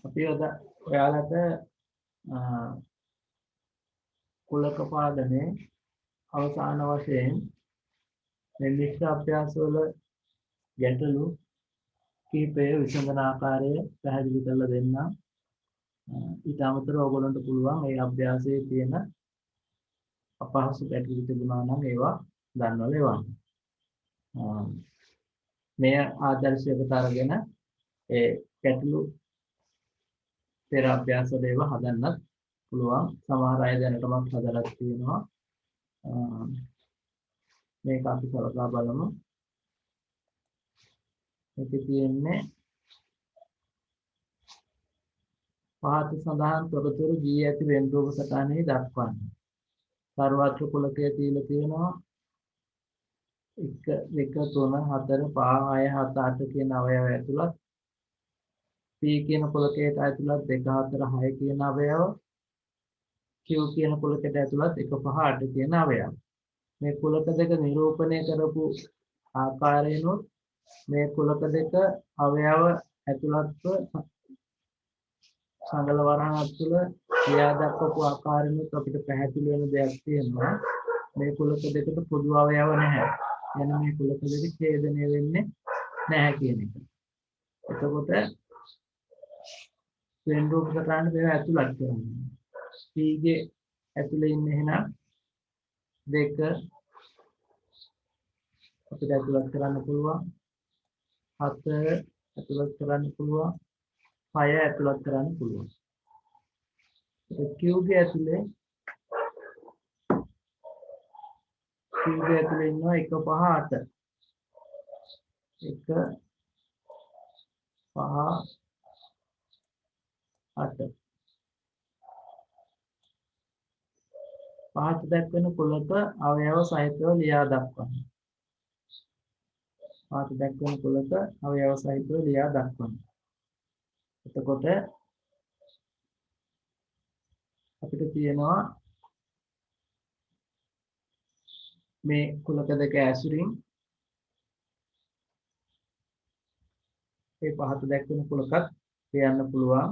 අපි ඔයාලට කුලක පාදනේ අවසාන වශයෙන් මේ මිශ්‍ර අභ්‍යාස වල ගැටලු කීපය විසඳන ආකාරය පැහැදිලි කරලා දෙන්න. ඊට අමතරව ඔයගොල්ලන්ට පුළුවන් මේ අභ්‍යාසයේ තියෙන අපහසු ගැටලු තිබුණා නම් ඒවා දන්වල එවන්න. මේ ආදර්ශයකට අරගෙන ඒ ගැටලු පෙර අභ්‍යාස වල ඒවා හදන්නත් පුළුවන්. සමහර අය දැනටමත් හදලා තියෙනවා. මේක අපි සලකා බලමු. මේකේ තියෙන්නේ පහත සඳහන් තොරතුරු දී ඇති වෙන රූප සටහනේ දක්වන්න. සර්වත්‍ර කුලකයේ තියලා තියෙනවා 1 2 3 4 5 6 7 8 කියන අවයව ඇතුළත් P කියන කුලකයට ඇතුළත් 2 4 6 කියන අවයව Q කියන කුලකයට ඇතුළත් 1 5 8 කියන අවයව. මේ කුලක දෙක නිරූපණය කරපු ආකාරයෙන්ොත් මේ කුලක දෙක අවයව ඇතුළත්ව සංගල වරහන් තුළ ක්‍රියා දක්වපු ආකාරයෙන්ොත් අපිට පැහැදිලි වෙන දෙයක් තියෙනවා. මේ කුලක දෙකට පොදු අවයව නැහැ. එන මේ කුලක දෙක ඡේදනය වෙන්නේ නැහැ කියන එක. එතකොට වෙන රූප සටහන දෙක ඇතුළත් කරනවා. P ගේ ඇතුළේ ඉන්නේ එහෙනම් 2 අපිට ඇතුළත් කරන්න පුළුවන්. 7 ඇතුළත් කරන්න පුළුවන්. 6 ඇතුළත් කරන්න පුළුවන්. Q ගේ ඇතුළේ ඉන්නවා 1 5 8. 1 5 8. පහත දක්වන කුලක අවයව සහිතව ලියා දක්වන්න. පහත දක්වන කුලක අවයව සහිතව ලියා දක්වන්න. එතකොට අපිට තියෙනවා මේ කුලක දෙක ඇසුරින් මේ පහත දක්වන කුලකත් කියන්න පුළුවන්.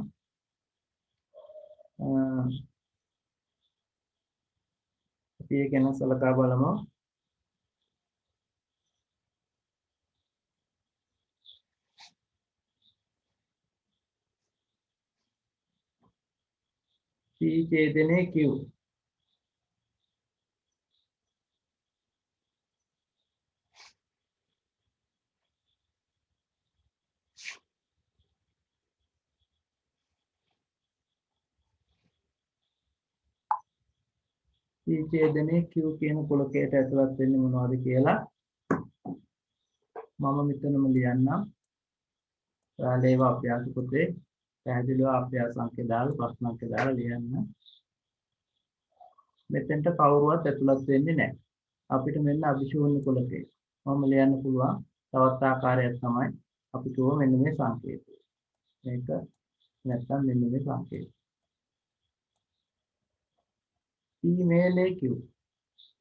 අපි ඒක ගැන සලකා බලමු. P ඡේදනයේ Q ඡේදනයේ Q කියන කුලකයට ඇතුළත් වෙන්නේ මොනවද කියලා මම මෙතනම ලියන්නම්. ඔයාලා ඒවා අභ්‍යාස පොතේ පැහැදිලිව අභ්‍යාස අංකේ දාලා ප්‍රශ්න අංකේ දාලා ලියන්න. මෙතෙන්ට කවුරුවත් ඇතුළත් වෙන්නේ නැහැ. අපිට මෙන්න අභිශූන්‍ය කුලකේ. මම ලියන්න පුළුවන් තවත් ආකාරයක් තමයි අපි කියව මෙන්න මේ සංකේතය. මේක නැත්තම් මෙන්න මේ සංකේතය. P මේලේ Q.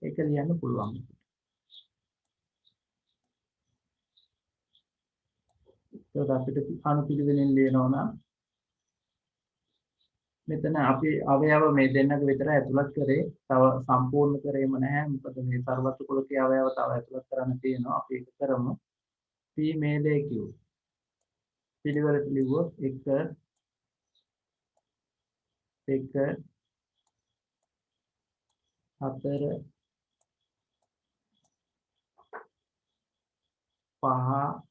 ඒක ලියන්න පුළුවන්. ඒක අපිට අනුපිළිවෙලින් ලියනවා නම් මෙතන අපි අවයව මේ දෙන්නක විතර ඇතුළත් කරේ තව සම්පූර්ණ කරේම නැහැ. මොකද මේ සර්වත්‍ර කුලකයේ අවයව තව ඇතුළත් කරන්න තියෙනවා. අපි ඒක කරමු. P මේලේ Q. පිළිවෙලට ලිව්වොත් 1 2 4 5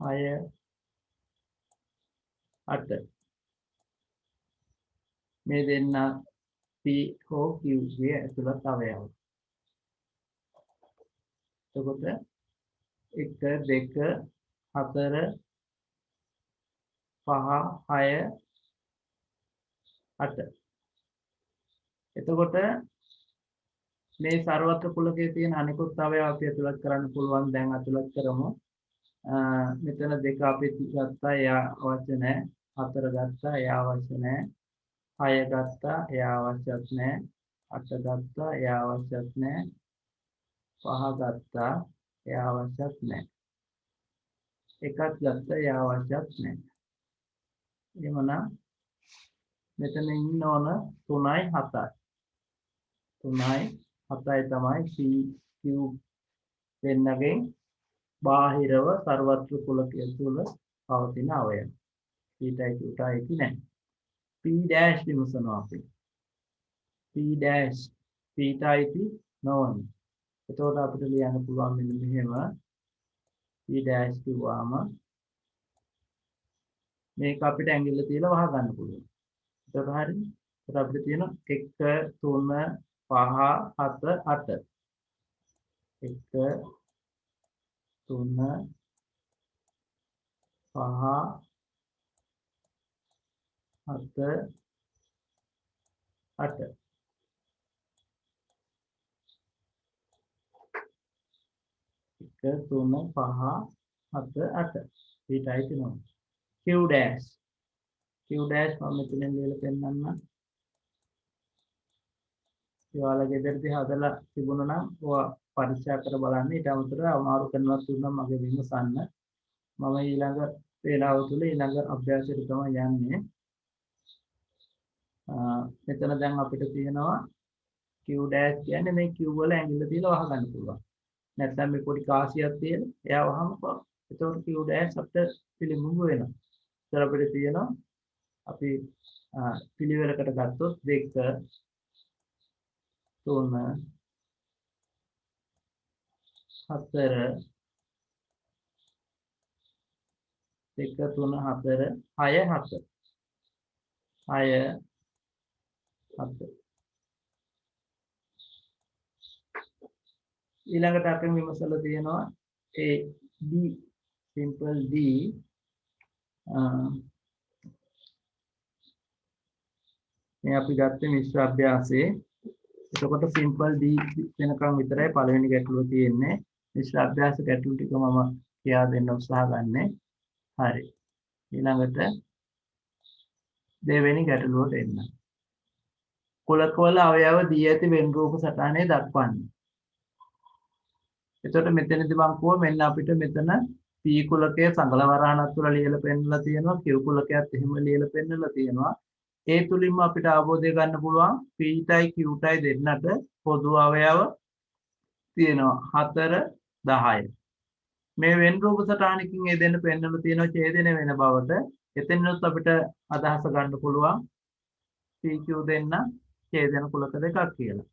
6 8 මේ දෙන්න P හෝ Q ගේ ඇතුළත් අවයව. එතකොට 1 2 4 5 6 8. එතකොට මේ සර්වත්‍ර කුලකයේ තියෙන අනිකුත් අවයව අපි ඇතුළත් කරන්න පුළුවන්. දැන් ඇතුළත් කරමු. මෙතන 2 අපි ගත්තා එයා අවශ්‍ය නැහැ. 4 ගත්තා එයා අවශ්‍ය නැහැ. 6 ගත්තා එයා අවශ්‍යත් නැහැ. 8 ගත්තා එයා අවශ්‍යත් නැහැ. 5 ගත්තා එයා අවශ්‍යත් නැහැ. එකක් ගත්ත ඒ අවශ්‍යත් නැහැ. එහෙමනම් මෙතන ඉන්න ඕන 3යි 7යි. 3යි 7යි තමයි PQ දෙන්නගෙන් බාහිරව සර්වත්‍ර කුලකය තුල පවතින අවයව. Pටයි Qටයි ඉති නැහැ. P dash විමසනවා අපි. P dash Pටයි ඉති නොවන. එතකොට අපිට ලියන්න පුළුවන් මෙන්න මෙහෙම P dash කිව්වම මේක අපිට ඇඟිල්ල තියලා වහ ගන්න පුළුවන්. එතකොට හරිද? එතකොට අපිට තියෙන 1 3 5 7 8. 1 3 5 7 8. 1 3 5 7 8. ඊටයි තියෙනවා. Q dash. Q dash මම මෙතනින් ලියලා පෙන්නන්නම්. ඔයාලා ගෙදරදී හදලා තිබුණා නම් ඔයා පරීක්ෂා කර බලන්න. ඊට අමතරව අමාරු කරනවා තුනම මගේ විමසන්න. මම ඊළඟ වේලාව තුල ඊළඟ අභ්‍යාසයට තමයි යන්නේ. මෙතන දැන් අපිට තියෙනවා Q dash කියන්නේ මේ Q වල ඇඟිල්ල තියලා වහ ගන්න පුළුවන්. නැත්නම් මේ පොඩි කාසියක් තියෙන එයා වහම එතකොට Q dash අපිට පිළිඹු වෙනවා. ඒතර අපිට තියෙනවා අපි පිළිවෙලකට ගත්තොත් 2 3 4 2 3 4 6 7 6 7 ඊළඟට අපි විමසලා තියෙනවා ඒ D simple D මේ අපි ගත්තේ මිශ්‍ර අභ්‍යාසයේ. එතකොට simple D වෙනකම් විතරයි පළවෙනි ගැටලුව තියෙන්නේ. මිශ්‍ර අභ්‍යාස ගැටලු ටික මම කියා දෙන්න උත්සාහ ගන්නෙ. හරි. ඊළඟට දෙවෙනි ගැටලුවට එන්න. කුලකවල අවයව දී ඇති වෙන් රූප සටහනේ දක්වන්න. එතකොට මෙතනදී මම කිව්වා මෙන්න අපිට මෙතන P කුලකයේ සංගල වරහණක් තුල ලියලා පෙන්නලා තියෙනවා. Q කුලකයත් එහෙම ලියලා පෙන්නලා තියෙනවා. ඒ තුලින්ම අපිට අවබෝධය ගන්න පුළුවන් Pටයි Qටයි දෙන්නට පොදු අවයව තියෙනවා 4 10. මේ වෙන් රූප සටහනකින් ඒ දෙන්න පෙන්නලා තියෙනවා ඡේදන වෙන බවට. එතනොත් අපිට අදහස ගන්න පුළුවන් PQ දෙන්න ඡේදන කුලක දෙකක් කියලා.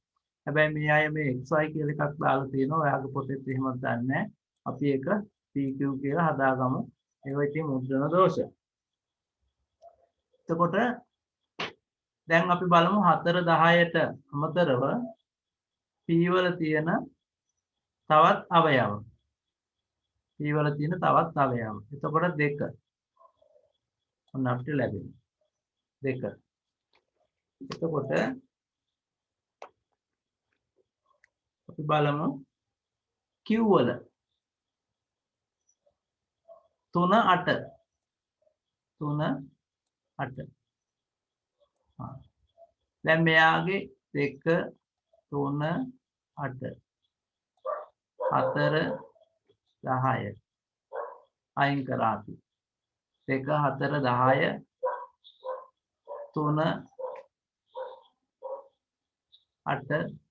හැබැයි මේ අය මේ XY කියලා එකක් දාලා තියෙනවා. ඔයාගේ පොතේත් එහෙමත් දන්නේ. අපි ඒක PQ කියලා හදාගමු. ඒක ඉතින් මුද්‍රණ දෝෂ. එතකොට දැන් අපි බලමු 4 10ට අමතරව P වල තියෙන තවත් අවයව. P වල තියෙන තවත් අවයව. එතකොට 2. ඔන්න අපිට ලැබෙනවා. 2. එතකොට අපි බලමු Q වල 3 8. 3 8. දැන් මෙයාගේ 2 3 8 4 10 අයින් කරා අපි 2 4 10 3 8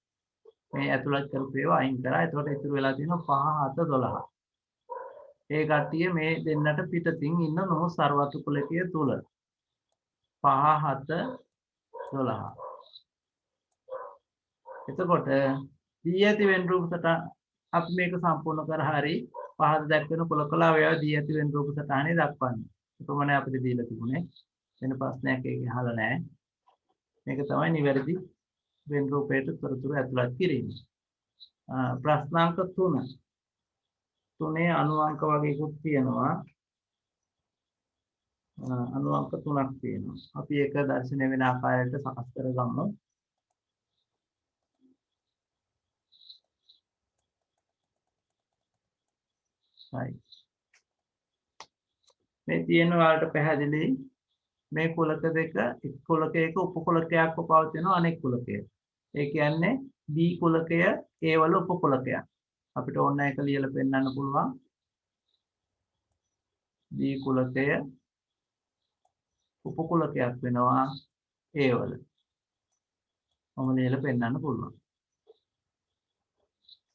මේ ඇතුළත් කරපු ඒවා අයින් කරා. එතකොට ඉතුරු වෙලා තියෙනවා 5 7 12. ඒ කට්ටිය මේ දෙන්නට පිටතින් ඉන්න නො සර්වතු කුලකයේ තුල 5 7 12. එතකොට දී ඇති වෙන් රූපකට අපි මේක සම්පූර්ණ කර හරි පහත දැක්වෙන කුලකල අවයව දී ඇති වෙන් රූප සටහනේ දක්වන්න. කොහොමනේ අපිට දීලා තිබුණේ වෙන ප්‍රශ්නයක් ඒක අහලා නැහැ. මේක තමයි නිවැරදි වෙන් රූපයට තොරතුරු ඇතුළත් කිරීම. ප්‍රශ්නාංක 3. 3 අණු අංක වගේකුත් තියෙනවා. අණු අංක 3ක් තියෙනවා. අපි ඒක දර්ශනය වෙන ආකාරයට සකස් කරගමු. මේ තියෙන වලට පැහැදිලි මේ කුලක දෙක එක් කුලකයක උපකුලකයක්ව පවතින අනෙක් කුලකයක. ඒ කියන්නේ B කුලකය A වල උපකුලකයක්. අපිට ඕන එක ලියලා පෙන්නන්න පුළුවන්. B කුලකය උපකුලකයක් වෙනවා A වල. මම ලියලා පෙන්නන්න පුළුවන්.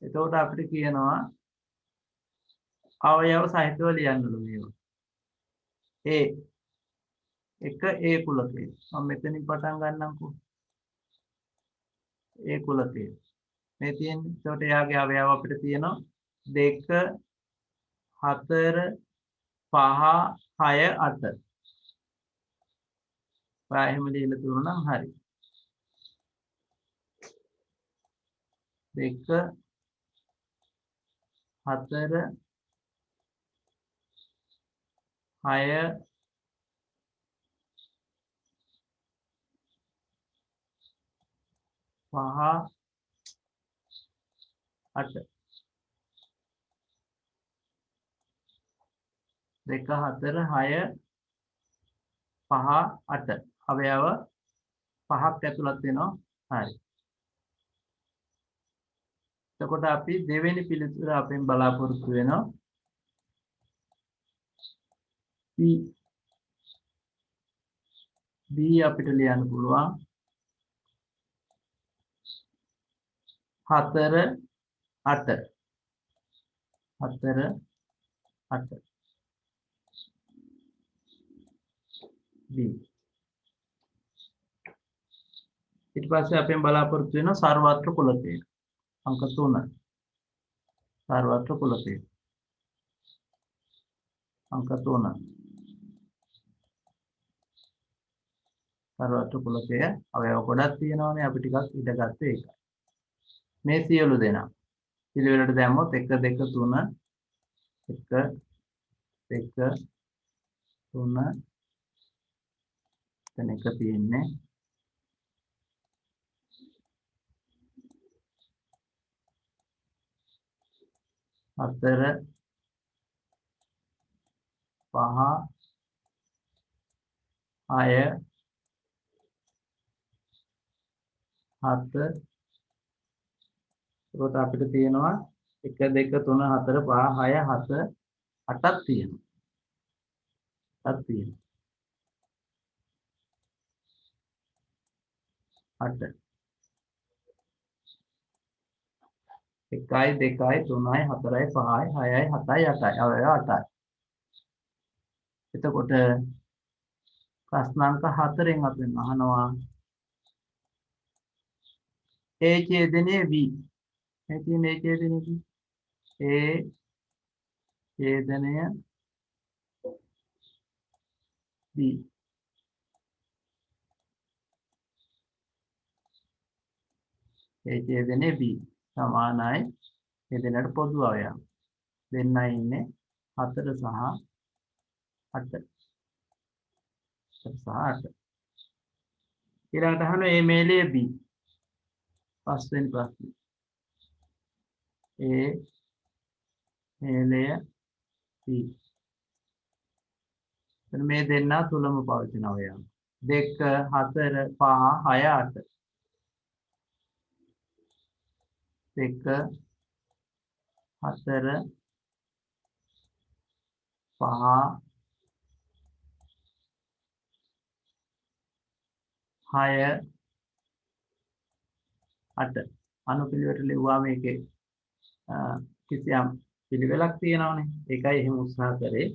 එතකොට අපිට කියනවා අවයව සහිතව ලියන්නලු මේවා. A එක A කුලකය. මම මෙතනින් පටන් ගන්නම්කෝ. A කුලකය. මේ තියෙන්නේ. එතකොට එයාගේ අවයව අපිට තියෙනවා 2 4 5 6 8. ඔයා එහෙම ලියලා තුනනම් හරි. 2 4 6 5 8. 2 4 6 5 8. අවයව 5ක් ඇතුළත් වෙනවා. හරි. එතකොට අපි දෙවෙනි පිළිතුර අපෙන් බලාපොරොත්තු වෙනවා. B අපිට ලියන්න පුළුවන් 4 8. 4 8. B. ඊට පස්සේ අපෙන් බලාපොරොත්තු වෙනවා සර්වත්‍ර කුලකය. अंक 3 सर्वत्र कुलके अंक 3 सर्वत्र कुलके අවයව ගොඩක් තියෙනවානේ අපි ටිකක් ඉඳ ගත්තේ ඒකයි මේ සියලු දෙනා පිළිවෙලට දැම්මොත් 1 2 3 1 2 3 එතන එක තියෙන්නේ 4 5 6 7 ඒකට අපිට තියෙනවා 1 2 3 4 5 6 7 8ක් තියෙනවා 8ක් තියෙනවා 8 1යි 2යි 3යි 4යි 5යි 6යි 7යි 8යි අවයව 8යි එතකොට ප්‍රශ්නාංක 4ෙන් අපෙන් අහනවා A ඡේදනයේ B මේ තියෙන A ඡේදනයේ B A ඡේදනය B A ඡේදනයේ B සමානයි මේ දෙන්නට පොදු අවයව දෙන්නයි ඉන්නේ 4 සහ 8 4 සහ 8 ඊළඟට අහන A මේලය B පස්වෙනි ප්‍රශ්නේ A මේලය B එතන මේ දෙන්නා තුලම පවතින අවයව 2 4 5 6 8 2 4 5 6 8 අනුපිළිවෙලට ලිව්වා මේකේ කිසියම් පිළිවෙලක් තියෙනවනේ ඒකයි එහෙම උත්සාහ කරේ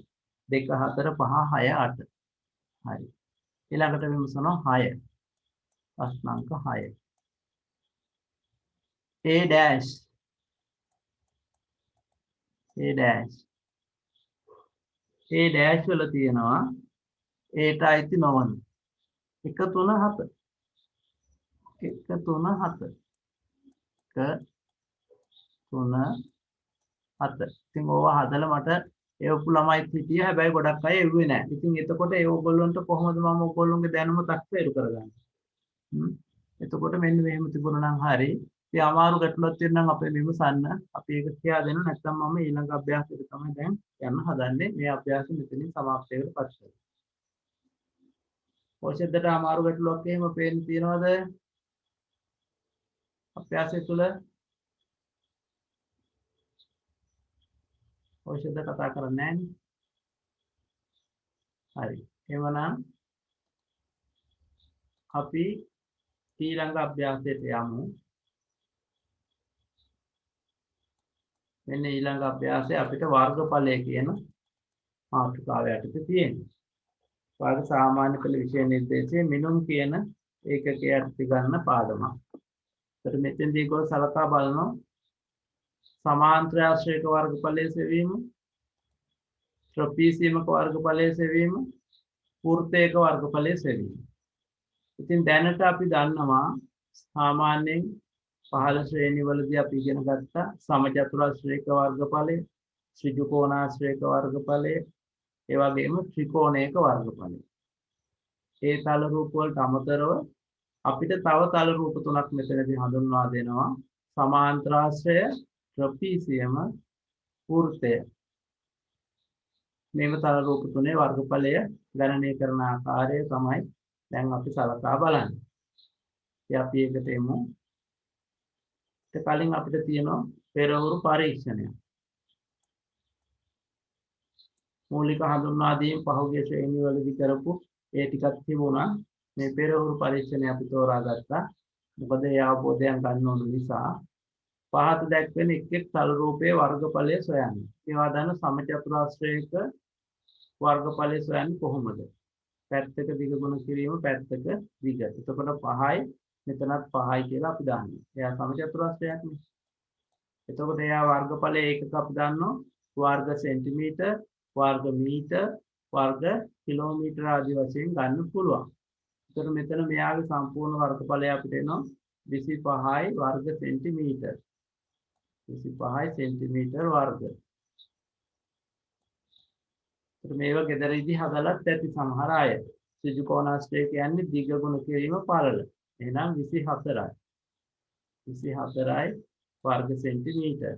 2 4 5 6 8 හරි ඊළඟට විමසනවා 6 ප්‍රශ්නාංක 6 A dash A dash A dash වල තියෙනවා Aට අයිති නොවන 1 3 7 1 3 7 1 3 7 ඉතින් ඕවා හදලා මට එවපු ළමයිත් හිටියේ හැබැයි ගොඩක් අය එව්වේ නැහැ. ඉතින් එතකොට ඒ ඕගොල්ලන්ට කොහොමද මම ඕගොල්ලන්ගේ දැනුම තක්සේරු කරගන්නේ? එතකොට මෙන්න මෙහෙම තිබුණා නම් හරි. ඉතින් අමාරු ගැටලුවක් තියෙනවා නම් අපේ විමසන්න. අපි ඒක කියා දෙන්න නැත්නම් මම ඊළඟ අභ්‍යාසයට තමයි දැන් යන්න හදන්නේ. මේ අභ්‍යාසෙ මෙතනින් සමාප්තයකට පත් කරනවා. ඔයසෙද්දට අමාරු ගැටලුවක් එහෙම පේන්න තියනවද? අභ්‍යාසය තුල ඔයසෙද්ද කතා කරන්නේ නැහැ නේ. හරි. එවනම් අපි ඊළඟ අභ්‍යාසයට යමු. මෙන්න ඊළඟ අභ්‍යාසය අපිට වර්ගඵලය කියන මාතෘකාව යටතේ තියෙනවා. වර්ග සාමාන්‍ය පෙළ විෂය නිර්දේශයේ මිනුම් කියන ඒකකයට ගන්න පාඩමක්. ඒතර මෙතෙන්දී ගොස් සලකා බලනවා සමාන්තර ආශ්‍රයක වර්ගඵලයේ සෙවීම, ත්‍රපීසියමක වර්ගඵලයේ සෙවීම, වෘත්තයක වර්ගඵලයේ සෙවීම. ඉතින් දැනට අපි දන්නවා සාමාන්‍යයෙන් පහළ ශ්‍රේණිවලදී අපි ඉගෙන ගත්තා සමචතුරාශ්‍රයක වර්ගඵලය, ත්‍රිකෝණාශ්‍රයක වර්ගඵලය, ඒ වගේම ත්‍රිකෝණයක වර්ගඵලය. ඒ තල රූප වලට අමතරව අපිට තව තල රූප තුනක් මෙතනදී හඳුන්වා දෙනවා. සමාන්තරාශ්‍රය, ත්‍රපීසියම, වෘත්තය. මේව තල රූප තුනේ වර්ගඵලය ගණනය කරන ආකාරය තමයි දැන් අපි සලකා බලන්නේ. ඉතින් අපි ඒකට එමු. ඊට කලින් අපිට තියෙනවා පෙරහුරු පරීක්ෂණය. මූලික හඳුන්වා දීම පහුගිය ශ්‍රේණිවලදී කරපු ඒ ටිකක් තිබුණා. මේ පෙරහුරු පරීක්ෂණය අපි තෝරාගත්තා. මොකද ඒ අවබෝධයෙන් ගන්න ඕන නිසා පහත දැක්වෙන එක් එක් තල රූපයේ වර්ගඵලය සොයන්න. ඒවා දන්න සමචතුරාශ්‍රයක වර්ගඵලය සොයන්නේ කොහොමද? පැත්තක දිග ගුණ කිරීම පැත්තක දිග. එතකොට 5යි මෙතනත් 5යි කියලා අපි දාන්නේ. එයා සමචතුරාශ්‍රයක් නේ. එතකොට එයා වර්ගඵලය ඒකක අපි දන්නවා වර්ග සෙන්ටිමීටර්, වර්ග මීටර්, වර්ග කිලෝමීටර ආදී වශයෙන් ගන්න පුළුවන්. එතකොට මෙතන මෙයාගේ සම්පූර්ණ වර්ගඵලය අපිට එනවා 25යි වර්ග සෙන්ටිමීටර්. 25යි සෙන්ටිමීටර් වර්ග. මේවා ගෙදරදී හදලත් ඇති සමහර අය. ත්‍රිකෝණාශ්‍රය කියන්නේ දිග ගුණ කිරීම පළල. එහෙනම් 24යි. 24යි වර්ග සෙන්ටිමීටර්.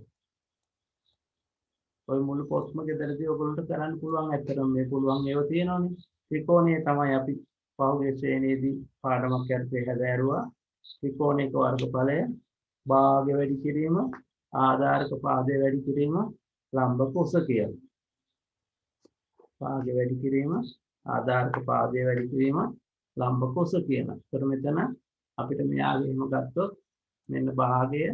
ඔය මුළු පොත්ම ගෙදරදී ඔයගොල්ලන්ට කරන්න පුළුවන්. ඇත්තටම මේ පුළුවන් ඒවා තියෙනවනේ. ත්‍රිකෝණය තමයි අපි පහුගිය ශ්‍රේණියේදී පාඩමක් යටතේ හැදෑරුවා. ත්‍රිකෝණයක වර්ගඵලය භාගය වැඩි කිරීම, ආධාරක පාදය වැඩි කිරීම, ලම්බ කුස කියලා. පාදය වැඩි කිරීම, ආධාරක පාදය වැඩි කිරීම, ලම්බ කුස කියන. ඒතර මෙතන අපිට මෙයාගේ එහෙම ගත්තොත් මෙන්න භාගය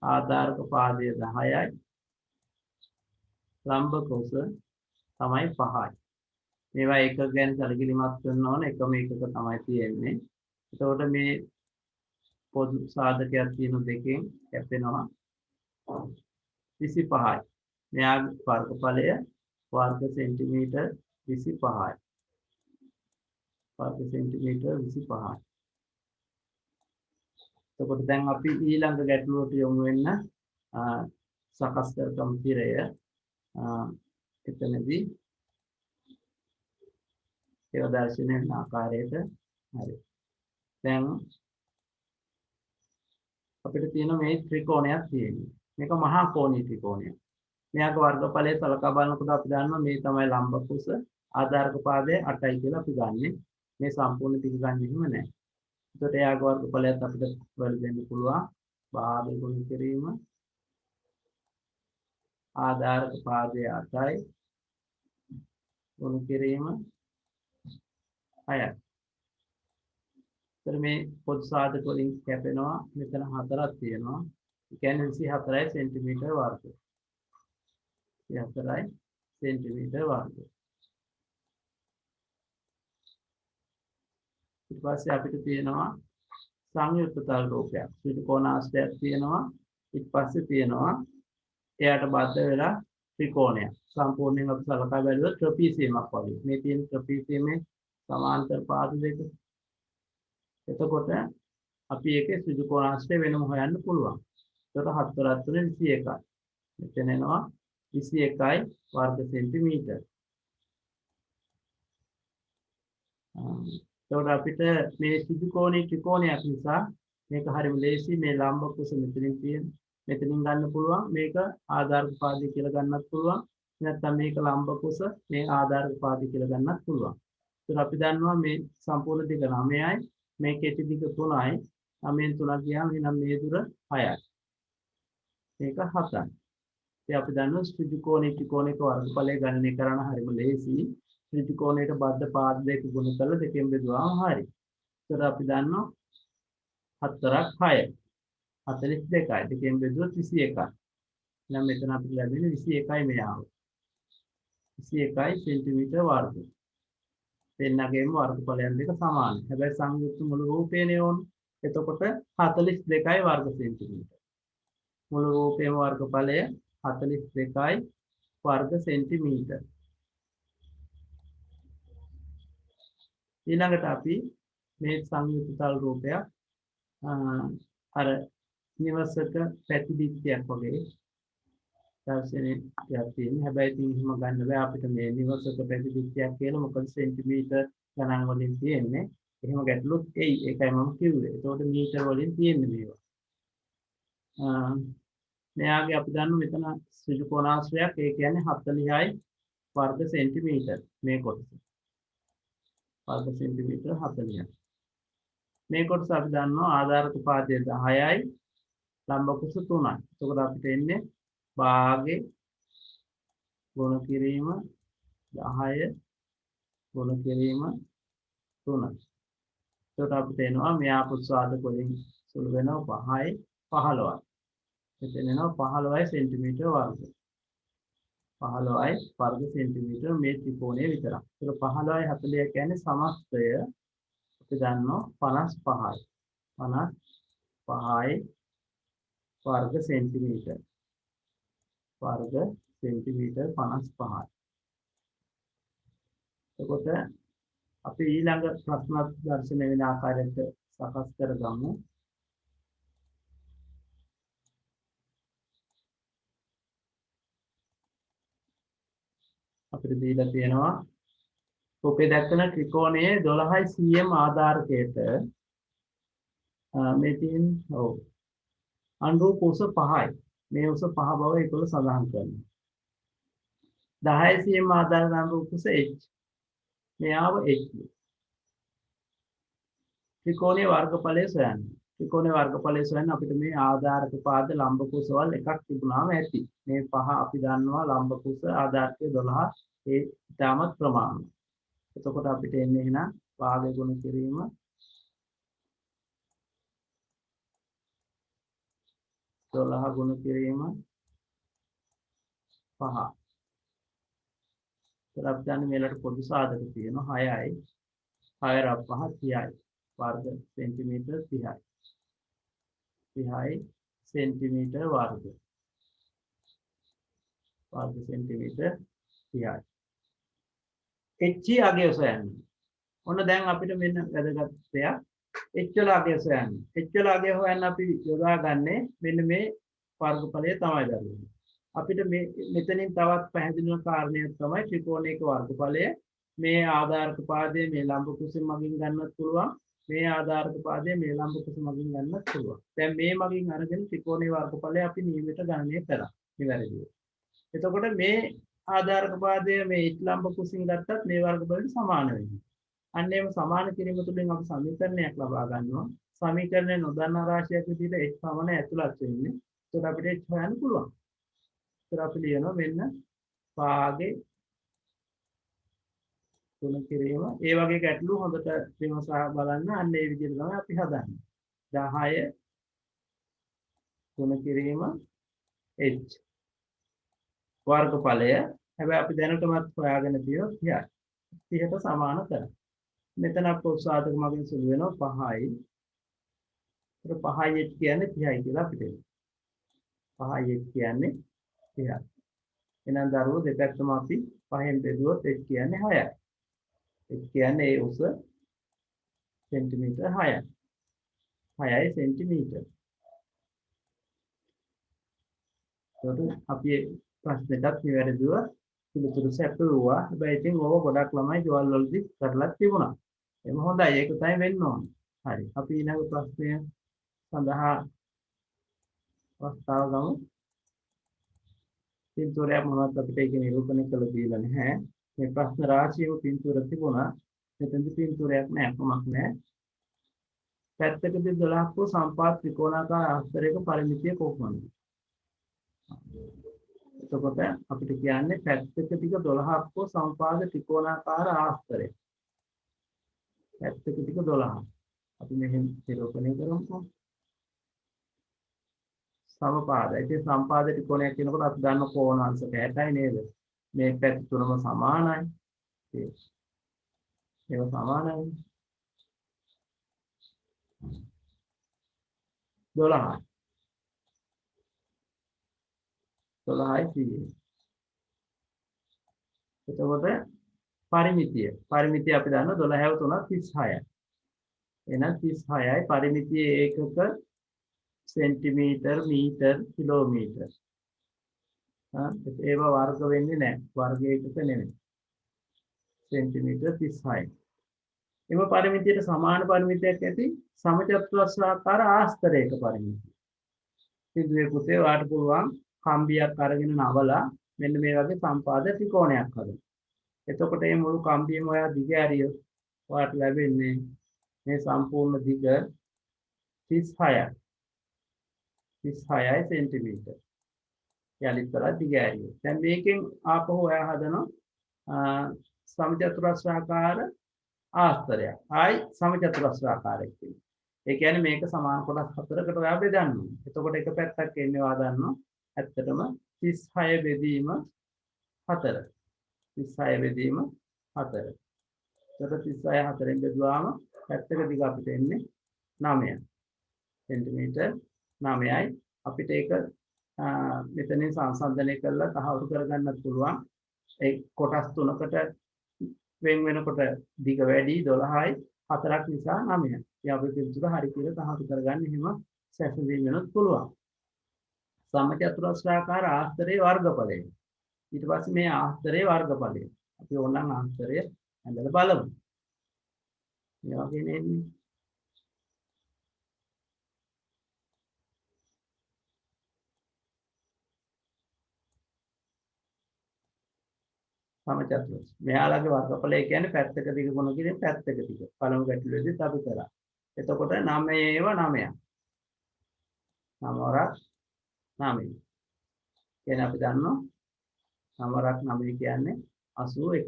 ආධාරක පාදය 10යි, ලම්බ කුස තමයි 5යි. මේවා එක ගැන සැලකිලිමත් කරන්න ඕන එකම එකක තමයි තියෙන්නේ. එතකොට මේ පොදු සාධකයක් තියෙන දෙකෙන් කැපෙනවා 25යි. මෙයාගේ වර්ගඵලය වර්ග සෙන්ටිමීටර් 25යි. වර්ග සෙන්ටිමීටර් 25යි. එතකොට දැන් අපි ඊළඟ ගැටලුවට යොමු වෙන්න සකස් කරගම් තිරය එතනදී ඒව දර්ශනය වෙන ආකාරයට හරි. දැන් අපිට තියෙන මේ ත්‍රිකෝණයක් තියෙනවා. මේක මහා කෝණී ත්‍රිකෝණයක්. මෙයාගේ වර්ගඵලය සලකා බලනකොට අපි දන්නවා මේ තමයි ලම්බ කුස, ආධාරක පාදය 8යි කියලා අපි ගන්නෙ. මේ සම්පූර්ණ ටික ගන්න එහෙම නැහැ. එතකොට එයාගේ වර්ගඵලයත් අපිට වල දෙන්න පුළුවන්. භාගය ගුණ කිරීම ආධාරක පාදය 8යි ගුණ කිරීම 6යි. එතන මේ පොදු සාධක වලින් කැපෙනවා මෙතන 4ක් තියෙනවා. ඒ කියන්නේ 24යි සෙන්ටිමීටර් වර්ග. 24යි සෙන්ටිමීටර් වර්ග. ඊට පස්සේ අපිට තියෙනවා සංයුක්ත තල රූපයක්. ත්‍රිකෝණාශ්‍රයක් තියෙනවා. ඊට පස්සේ තියෙනවා එයාට බද්ධ වෙලා ත්‍රිකෝණයක්. සම්පූර්ණයෙන් අපි සලකා බැලුවොත් ත්‍රපීසියමක් වගේ. මේ තියෙන ත්‍රපීසියමේ සමාන්තර පාද දෙක. එතකොට අපි ඒකේ ත්‍රිකෝණාශ්‍රය වෙනම හොයන්න පුළුවන්. එතකොට 7 × 3 21යි. මෙතන එනවා 21යි වර්ග සෙන්ටිමීටර්. එතකොට අපිට මේ ත්‍රිකෝණයක් නිසා මේක හරියම ලේසි. මේ ලම්බ කුස මෙතනින් තියෙන. මෙතනින් ගන්න පුළුවන්. මේක ආධාරක පාදය කියලා ගන්නත් පුළුවන්. නැත්නම් මේක ලම්බ කුස මේ ආධාරක පාදය කියලා ගන්නත් පුළුවන්. එතකොට අපි දන්නවා මේ සම්පූර්ණ දිග 9යි. මේ කෙටි දිග 3යි. 9න් 3 ගියාම එහෙනම් මේ දුර 6යි. මේක 7යි. ඉතින් අපි දන්නවා ත්‍රිකෝණයේ ත්‍රිකෝණයක වර්ගඵලය ගණනය කරන්න හරිම ලේසි. ත්‍රිකෝණයට බද්ධ පාද දෙක ගුණ කරලා දෙකෙන් බෙදුවාම හරි. ඒතර අපි දන්නවා 4ක් 6. 42යි. දෙකෙන් බෙදුවොත් 21යි. එහෙනම් මෙතන අපිට ලැබෙන්නේ 21යි මෙයාව. 21යි සෙන්ටිමීටර වර්ග. දෙන්නගේම වර්ගඵලයන් දෙක සමානයි. හැබැයි සංයුක්ත මුළු රූපේනේ ඕන. එතකොට 42යි වර්ග සෙන්ටිමීටර. මුළු රූපේම වර්ගඵලය 42යි වර්ග සෙන්ටිමීටර. ඊළඟට අපි මේ සංයුක්ත තල රූපයක් අර නිවසක පැතිදිත්‍යයක් වගේ දර්ශනයක් තියෙන. හැබැයි ඉතින් එහෙම ගන්න බෑ අපිට මේ නිවසක පැතිදිත්‍යයක් කියලා. මොකද සෙන්ටිමීටර ගණන් වලින් තියෙන්නේ. එහෙම ගැටලුත් එයි. ඒකයි මම කිව්වේ. ඒතකොට මීටර වලින් තියෙන්නේ මේවා. මෙයාගේ අපි දන්න මෙතන ත්‍රිකෝණාශ්‍රයක්. ඒ කියන්නේ 40යි වර්ග සෙන්ටිමීටර මේ කොටස. වර්ග සෙන්ටිමීටර 40යි. මේ කොටස අපි දන්නවා ආධාරක පාදය 10යි ලම්බ කුස 3යි. එතකොට අපිට එන්නේ භාගේ ගුණ කිරීම 10 ගුණ කිරීම 3. එතකොට අපිට එනවා මෙයා පුස්වාදක වලින් සුළු වෙනවා 5යි 15යි. එතන එනවා 15යි සෙන්ටිමීටර වර්ග. 15යි වර්ග සෙන්ටිමීටර මේ ත්‍රිකෝණය විතරක්. ඒක 15යි 40 කියන්නේ සමස්තය අපි දන්නවා 55යි. 55යි වර්ග සෙන්ටිමීටර. වර්ග සෙන්ටිමීටර 55යි. එතකොට අපි ඊළඟ ප්‍රශ්න දර්ශනය වෙන ආකාරයට සකස් කරගමු. අපිට දීලා තියෙනවා රූපේ දක්වන ත්‍රිකෝණයේ 12යි cm ආධාරකයට මේ තියෙන අනුරූප උස 5යි. මේ උස 5 බව ඒකවල සඳහන් කරනවා. 10 cm ආධාරක අනුරූප උස h. මෙයාව h. ත්‍රිකෝණයේ වර්ගඵලය සොයන්න. ත්‍රිකෝණයේ වර්ගඵලය සොයන්න අපිට මේ ආධාරක පාද ලම්බ කුසවල එකක් තිබුණාම ඇති. මේ පහ අපි දන්නවා ලම්බ කුස ආධාරකයේ 12 ඒ ඉතාමත් ප්‍රමාණවත්. එතකොට අපිට එන්නේ එහෙනම් භාගය ගුණ කිරීම 12 ගුණ කිරීම 5. ඒත් අපි දන්නේ මේලට පොදු සාධක තියෙනවා 6යි 6 5 30යි වර්ග සෙන්ටිමීටර 30යි 30යි සෙන්ටිමීටර වර්ග සෙන්ටිමීටර 30යි h අගය සොයන්න. ඔන්න දැන් අපිට මෙන්න වැදගත් දෙයක් h වල අගය සොයන්න. h වල අගය හොයන්න අපි යොදාගන්නේ මෙන්න මේ වර්ගඵලය තමයි දරුවනේ. අපිට මේ මෙතනින් තවත් පැහැදිලි කාරණයක් තමයි ත්‍රිකෝණයක වර්ගඵලය. මේ ආධාරක පාදයේ මේ ලම්බ කුසෙන් මගින් ගන්නත් පුළුවන්. මේ ආධාරක පාදයේ මේ ලම්බ කුස මගින් ගන්නත් පුළුවන්. දැන් මේ මගින් අරගෙන ත්‍රිකෝණයේ වර්ගඵලය අපි නියමිත ගණනය කරා. නිවැරදිව. එතකොට මේ ආධාරක පාදය මේ ලම්බ කුසින් ගත්තත් මේ වර්ගඵලයට සමාන වෙනවා. අන්න ඒම සමාන කිරීම තුළින් අපි සමීකරණයක් ලබා ගන්නවා. සමීකරණය නොදන්නා රාශියක් විදිහට h පමණ ඇතුළත් වෙන්නේ. ඒකට අපිට h හොයන්න පුළුවන්. ඒකට අපි ලියනවා මෙන්න භාගේ ගුණ කිරීම. ඒ වගේ ගැටලු හොඳට විමසා බලන්න. අන්න ඒ විදිහට තමයි අපි හදන්නේ. 10 ගුණ කිරීම h වර්ගඵලය. හැබැයි අපි දැනටමත් හොයාගෙන තියෙනවා 30යි. 30ට සමාන කරා. මෙතන අපෝසාදක මගින් සුළු වෙනවා 5යි. ඒක 5යි h කියන්නේ 30යි කියලා අපිට එනවා. 5යි h කියන්නේ 30යි. එහෙනම් දරුවෝ දෙපැත්තම අපි 5ෙන් බෙදුවොත් h කියන්නේ 6යි. h කියන්නේ ඒ උස සෙන්ටිමීටර 6යි. 6යි සෙන්ටිමීටර. ඒකට අපි ප්‍රශ්නෙටත් නිවැරදිව පිළිතුරු සැපයුවා. හැබැයි ඉතින් ඕක ගොඩක් ළමයි ගෙවල් වලදී කරලා තිබුණා. එහෙනම් හොඳයි. ඒක තමයි වෙන්න ඕනේ. හරි. අපි ඊළඟ ප්‍රශ්නය සඳහා අවස්ථාව ගමු. පින්තූරයක් මොනවද අපිට ඒක නිරූපණය කළ දීලා නැහැ. මේ ප්‍රශ්න රාශියක පින්තූර තිබුණා. මෙතනදි පින්තූරයක් නැහැ. කොමක් නැහැ. පැත්තකදී 12ක් වූ සම්පාත ත්‍රිකෝණාකාර ආස්තරයක පරිමිතිය කොහොමද? එතකොට අපිට කියන්නේ පැත්තක ටික 12ක් හෝ සමපාද ත්‍රිකෝණාකාර ආස්තරය. පැත්තක ටික 12ක්. අපි මෙහෙම නිරූපණය කරමුකෝ. සමපාද. ඒ සමපාද ත්‍රිකෝණයක් කියනකොට අපි දන්න කෝණ අංශක 60යි නේද? මේ පැත්ත තුනම සමානයි. ඒක සමානයි. 12යි. 12යි. එතකොට පරිමිතිය අපි දන්න 12 3 36යි. එහෙනම් 36යි පරිමිතියේ ඒකක සෙන්ටිමීටර් මීටර් කිලෝමීටර්. ඒව වර්ග වෙන්නේ නැහැ. වර්ග ඒකක නෙමෙයි. සෙන්ටිමීටර් 36යි. එම පරිමිතියට සමාන පරිමිතියක් ඇති සමචතුරස්‍රාකාර ආස්තරයක පරිමිතිය. සිදුවේ පුතේ වාට පුළුවන් කම්බියක් අරගෙන නවලා මෙන්න මේ වගේ සම්පාද ත්‍රිකෝණයක් හදන්න. එතකොට මේ මුළු කම්බියම ඔයා දිග ඇරියොත් ඔයාට ලැබෙන්නේ මේ සම්පූර්ණ දිග 36යි. 36යි සෙන්ටිමීටර්. යලිත් කරලා දිග ඇරියොත්. දැන් මේකෙන් ආපහු ඔයා හදනවා සමචතුරස්‍රාකාර ආස්තරයක්. ආයි සමචතුරස්‍රාකාරයක් තියෙනවා. ඒ කියන්නේ මේක සමාන කොටස් හතරකට ඔයා බෙදන්න ඕනේ. එතකොට එක පැත්තක් එන්නේ ඔයා දන්නවා. ඇත්තටම 36 බෙදීම 4. 36 බෙදීම 4. එතකොට 36 4ෙන් බෙදුවාම පැත්තක දිග අපිට එන්නේ 9. සෙන්ටිමීටර් 9යි. අපිට ඒක මෙතනින් සංසන්දනය කරලා තහවුරු කරගන්නත් පුළුවන්. ඒ කොටස් තුනකට වෙන වෙනකොට දිග වැඩි 12යි 4ක් නිසා 9යි. ඒ අපි පිළිතුර හරි කියලා තහවුරු කරගන්න එහෙම සැකසීම වෙනත් පුළුවන්. සමචතුරස්‍රාකාර ආස්තරයේ වර්ගඵලය. ඊට පස්සේ මේ ආස්තරයේ වර්ගඵලය. අපි ඕනනම් ආස්තරය ඇඳලා බලමු. මේ වගේ නෙන්නේ. සමචතුරස්. මෙයාලගේ වර්ගඵලය කියන්නේ පැත්තක දිග ගුණ කිරීම පැත්තක දිග. පළමු ගැටලුවේදීත් අපි කරා. එතකොට 9ව 9ක්. 9 9. කියන්නේ අපි දන්නවා 9 9 කියන්නේ 81යි.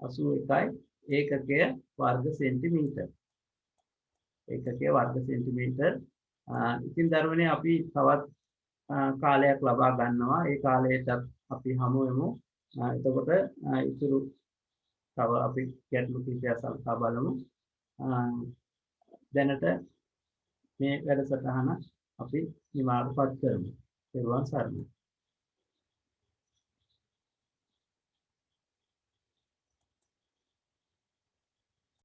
81යි ඒකකය වර්ග සෙන්ටිමීටර්. ඒකකය වර්ග සෙන්ටිමීටර්. ඉතින් ධර්මනේ අපි තවත් කාලයක් ලබා ගන්නවා. ඒ කාලයට අපි හමු වෙමු. එතකොට ඉතුරු තව අපි ගැටලු කිහිපයක් සලකා බලමු. දැනට මේ වැඩසටහන අපි නිමාවටපත් කරමු. පෙරවන් සරණයි.